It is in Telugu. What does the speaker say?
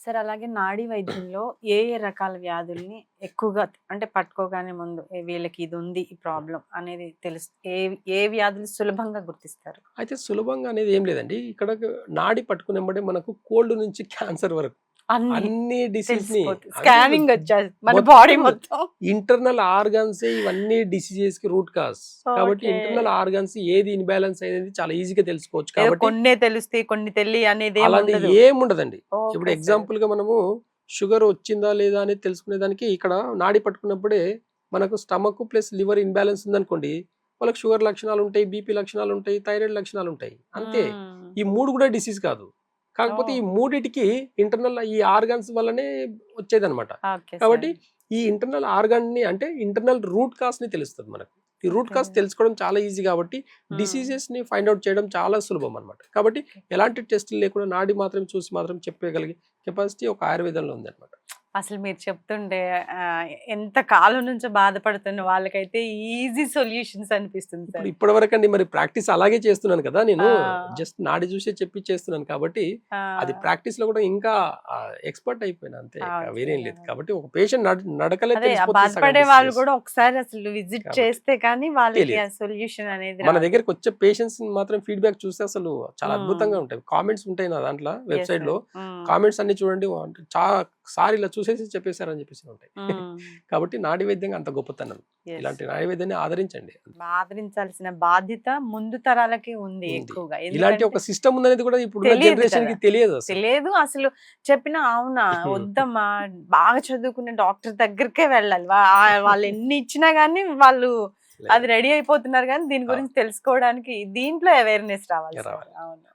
సార్ అలాగే నాడీ వైద్యంలో ఏ ఏ రకాల వ్యాధుల్ని ఎక్కువగా అంటే పట్టుకోగానే ముందు వీళ్ళకి ఇది ఉంది ఈ ప్రాబ్లం అనేది తెలుసు ఏ ఏ వ్యాధులు సులభంగా గుర్తిస్తారు? అయితే సులభంగా అనేది ఏం లేదండి. ఇక్కడ నాడి పట్టుకున్నెంబటే మనకు కోల్డ్ నుంచి క్యాన్సర్ వరకు అన్ని అన్ని డిసీజ్‌ని తెలిసిపోతుంది, స్కానింగ్ వచ్చేది మన మొత్తం బాడీ మొత్తం. ఇంటర్నల్ ఆర్గాన్సే ఇవన్నీ డిసీజెస్‌కి రూట్ కాజ్. కాబట్టి ఓకే. ఇంటర్నల్ ఆర్గాన్స్ ఏది ఇన్‌బాలెన్స్ అనేది చాలా ఈజీగా తెలుసుకోవచ్చు. ఏదో కాబట్టి కొన్నే తెలుస్తాయి కొన్ని తెలియ అనేది ఏమి అలాంటి ఉండదు. ఏముండదండి. ఇప్పుడు ఓకే సార్. ఎగ్జాంపుల్‌గా మనము షుగర్ వచ్చిందా లేదా అనేది తెలుసుకునేదానికి ఇక్కడ నాడి పట్టుకున్నప్పుడే మనకు స్టమక్ ప్లస్ లివర్ ఇన్‌బాలెన్స్ ఉందనుకోండి, వాళ్ళకి షుగర్ లక్షణాలు ఉంటాయి, బీపీ లక్షణాలు ఉంటాయి, థైరాయిడ్ లక్షణాలు ఉంటాయి. అంతే. ఈ 3 కూడా డిసీజ్ కాదు. కాకపోతే ఈ మూడిటికి ఇంటర్నల్ ఈ ఆర్గాన్స్ వల్లనే వచ్చేదన్నమాట. ఓకే కాబట్టి సార్. ఈ ఇంటర్నల్ ఆర్గాన్‌ని అంటే ఇంటర్నల్ రూట్ కాజ్‌ని తెలుస్తది మనకు. ఈ రూట్ కాజ్ ఓకే. తెలుసుకోవడం చాలా ఈజీ కాబట్టి డిసీజెస్‌ని ఫైండ్ ఔట్ చేయడం చాలా సులభం అన్నమాట. కాబట్టి ఎలాంటి టెస్టులు లేకుండా నాడి మాత్రం చూసి మాత్రం చెప్పగలిగే కెపాసిటీ ఒక ఆయుర్వేదంలో ఉందన్నమాట. అసలు మీరు చెప్తుంటే ఎంత కాలం నుంచో బాధపడుతున్న వాళ్ళకైతే ఈజీ సొల్యూషన్స్ అనిపిస్తుంది సార్. ఇప్పటివరకండి మరి ప్రాక్టీస్ అలాగే చేస్తున్నాను కదా నేను. ఆ. జస్ట్ నాడి చూసే చెప్పి చేస్తున్నాను కాబట్టి అది ప్రాక్టీస్ లో కూడా ఇంకా ఎక్స్పర్ట్ అయిపోయినా అంతే. ఓకే. వేరేం లేదు. కాబట్టి ఒక పేషెంట్ నడకలే అదే తెలిసిపోతుంది సగం బాధపడే వాళ్ళు diseases. కూడా ఒకసారి అసలు విజిట్ కాబట్టి చేస్తే కానీ వాళ్ళకి తెలియదు. ఆ సొల్యూషన్ అనేది మన రాదు. దగ్గరకు వచ్చే పేషెంట్స్ మాత్రం ఫీడ్బ్యాక్ చూస్తే అసలు చాలా మ్మ్. అద్భుతంగా ఉంటాయి. కామెంట్స్ ఉంటాయి నా దాంట్లో Yes, వెబ్సైట్ sir. లో. మ్మ్. కామెంట్స్ అన్ని చూడండి చాలా సారి ఇలా చూసేసి చెప్పేశారని చెప్పేసి ఉంటాయి. మ్మ్. కాబట్టి నాడి వైద్యంగా అంత గొప్పతనం. Yes. ఇలాంటి నాడి వైద్యాన్ని ఆదరించండి. ఆదరించాల్సిన బాధ్యత ముందు తరాలకి ఉంది ఉంది. ఎక్కువగా. ఇలాంటి ఎందుకంటే ఒక సిస్టమ్ ఉందనేది కూడా ఇప్పుడున్న తెలియదు జనరేషన్ కి కదా. తెలియదు అసలు. తెలియదు అసలు. చెప్పినా అవునా వద్దమ్మా బాగా చదువుకునే డాక్టర్ దగ్గరికే వెళ్ళాలి. వాళ్ళు ఎన్ని ఇచ్చినా గానీ వాళ్ళు అది రెడీ అయిపోతున్నారు కానీ దీని ఆ. గురించి తెలుసుకోవడానికి దీంట్లో అవేర్నెస్ రావాలి సార్. రావాలి. అవును.